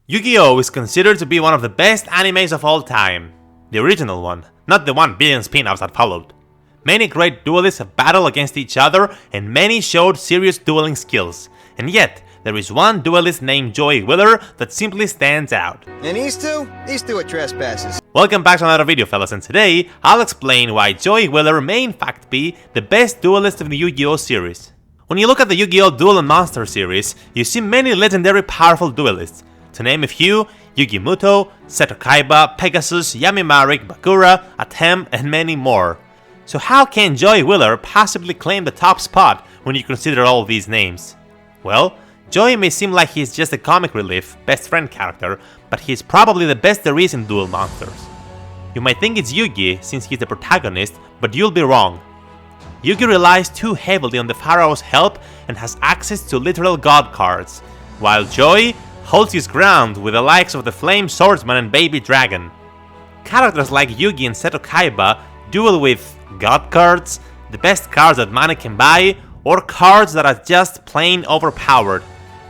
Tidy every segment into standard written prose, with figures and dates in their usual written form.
YuGiOh is considered to be one of the best animes of all time. The original one, not the 1 billion spin-offs that followed. Many great duelists have battled against each other and many showed serious dueling skills. And yet, there is one duelist named Joey Wheeler that simply stands out. And these two are trespassers. Welcome back to another video, fellas, and today I'll explain why Joey Wheeler may in fact be the best duelist of the YuGiOh series. When you look at the YuGiOh Duel and Monster series, you see many legendary powerful duelists. To name a few, Yugi Muto, Seto Kaiba, Pegasus, Yami Marik, Bakura, Atem, and many more. So how can Joey Wheeler possibly claim the top spot when you consider all these names? Well, Joey may seem like he's just a comic relief, best friend character, but he's probably the best there is in Duel Monsters. You might think it's Yugi since he's the protagonist, but you'll be wrong. Yugi relies too heavily on the Pharaoh's help and has access to literal god cards, while Joey holds his ground with the likes of the Flame Swordsman and Baby Dragon. Characters like Yugi and Seto Kaiba duel with god cards, the best cards that money can buy, or cards that are just plain overpowered.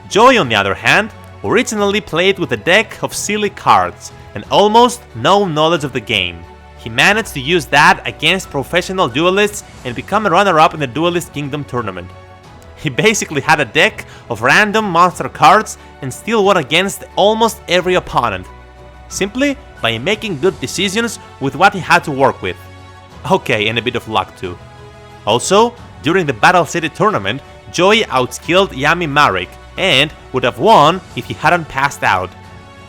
Joey, on the other hand, originally played with a deck of silly cards and almost no knowledge of the game. He managed to use that against professional duelists and become a runner-up in the Duelist Kingdom tournament. He basically had a deck of random monster cards and still won against almost every opponent, simply by making good decisions with what he had to work with. Okay, and a bit of luck too. Also, during the Battle City tournament, Joey outskilled Yami Marik and would have won if he hadn't passed out.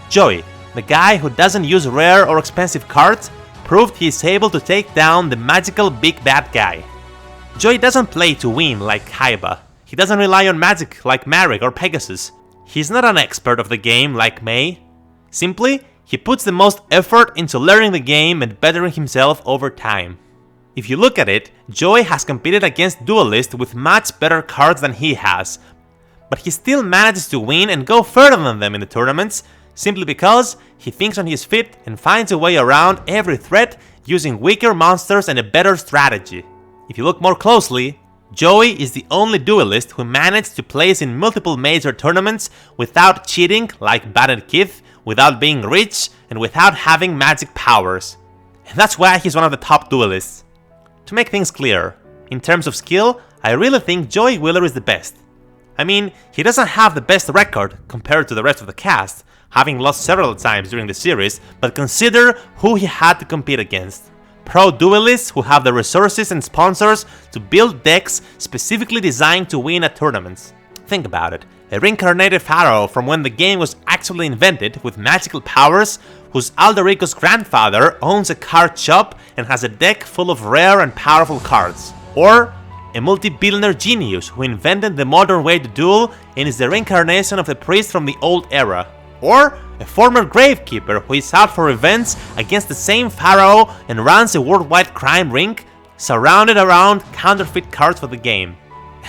Joey, the guy who doesn't use rare or expensive cards, proved he is able to take down the magical big bad guy. Joey doesn't play to win like Kaiba. He doesn't rely on magic like Marik or Pegasus. He's not an expert of the game like Mei. Simply, he puts the most effort into learning the game and bettering himself over time. If you look at it, Joey has competed against duelists with much better cards than he has, but he still manages to win and go further than them in the tournaments, simply because he thinks on his feet and finds a way around every threat using weaker monsters and a better strategy. If you look more closely, Joey is the only duelist who managed to place in multiple major tournaments without cheating like Bad Kith, without being rich, and without having magic powers. And that's why he's one of the top duelists. To make things clear, in terms of skill, I really think Joey Wheeler is the best. I mean, he doesn't have the best record compared to the rest of the cast, having lost several times during the series, but consider who he had to compete against. Pro duelists who have the resources and sponsors to build decks specifically designed to win at tournaments. Think about it, a reincarnated pharaoh from when the game was actually invented with magical powers, whose Alderico's grandfather owns a card shop and has a deck full of rare and powerful cards. Or a multi-billionaire genius who invented the modern way to duel and is the reincarnation of the priest from the old era. Or a former gravekeeper who is out for revenge against the same pharaoh and runs a worldwide crime ring surrounded around counterfeit cards for the game.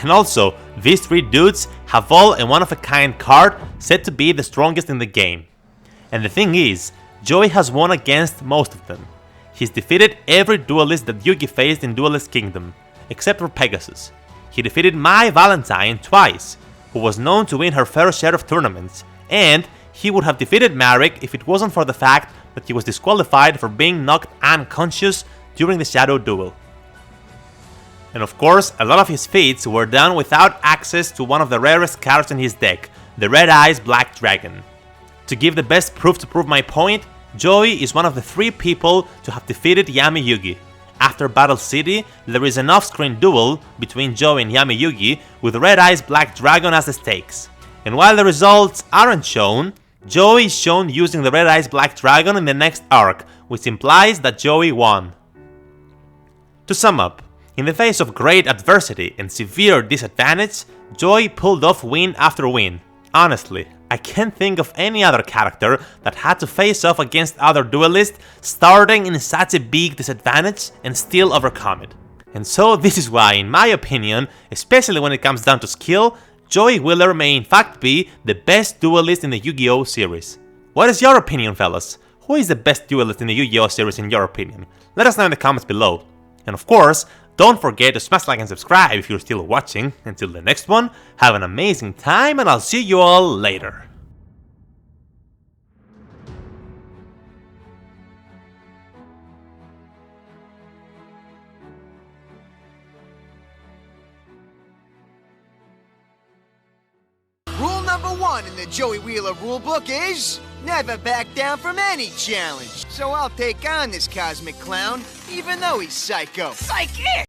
And also, these three dudes have all a one-of-a-kind card said to be the strongest in the game. And the thing is, Joey has won against most of them. He's defeated every duelist that Yugi faced in Duelist Kingdom, except for Pegasus. He defeated Mai Valentine twice, who was known to win her fair share of tournaments, and he would have defeated Marik if it wasn't for the fact that he was disqualified for being knocked unconscious during the Shadow Duel. And of course, a lot of his feats were done without access to one of the rarest cards in his deck, the Red Eyes Black Dragon. To give the best proof to prove my point, Joey is one of the 3 people to have defeated Yami Yugi. After Battle City, there is an off-screen duel between Joey and Yami Yugi with Red Eyes Black Dragon as the stakes. And while the results aren't shown, Joey is shown using the Red Eyes Black Dragon in the next arc, which implies that Joey won. To sum up, in the face of great adversity and severe disadvantage, Joey pulled off win after win. Honestly, I can't think of any other character that had to face off against other duelists starting in such a big disadvantage and still overcome it. And so this is why, in my opinion, especially when it comes down to skill, Joey Wheeler may in fact be the best duelist in the YuGiOh series. What is your opinion, fellas? Who is the best duelist in the YuGiOh series in your opinion? Let us know in the comments below. And of course, don't forget to smash like and subscribe if you're still watching. Until the next one, have an amazing time and I'll see you all later. number 1 in the Joey Wheeler rulebook is never back down from any challenge. So I'll take on this cosmic clown, even though he's psycho. Psychic!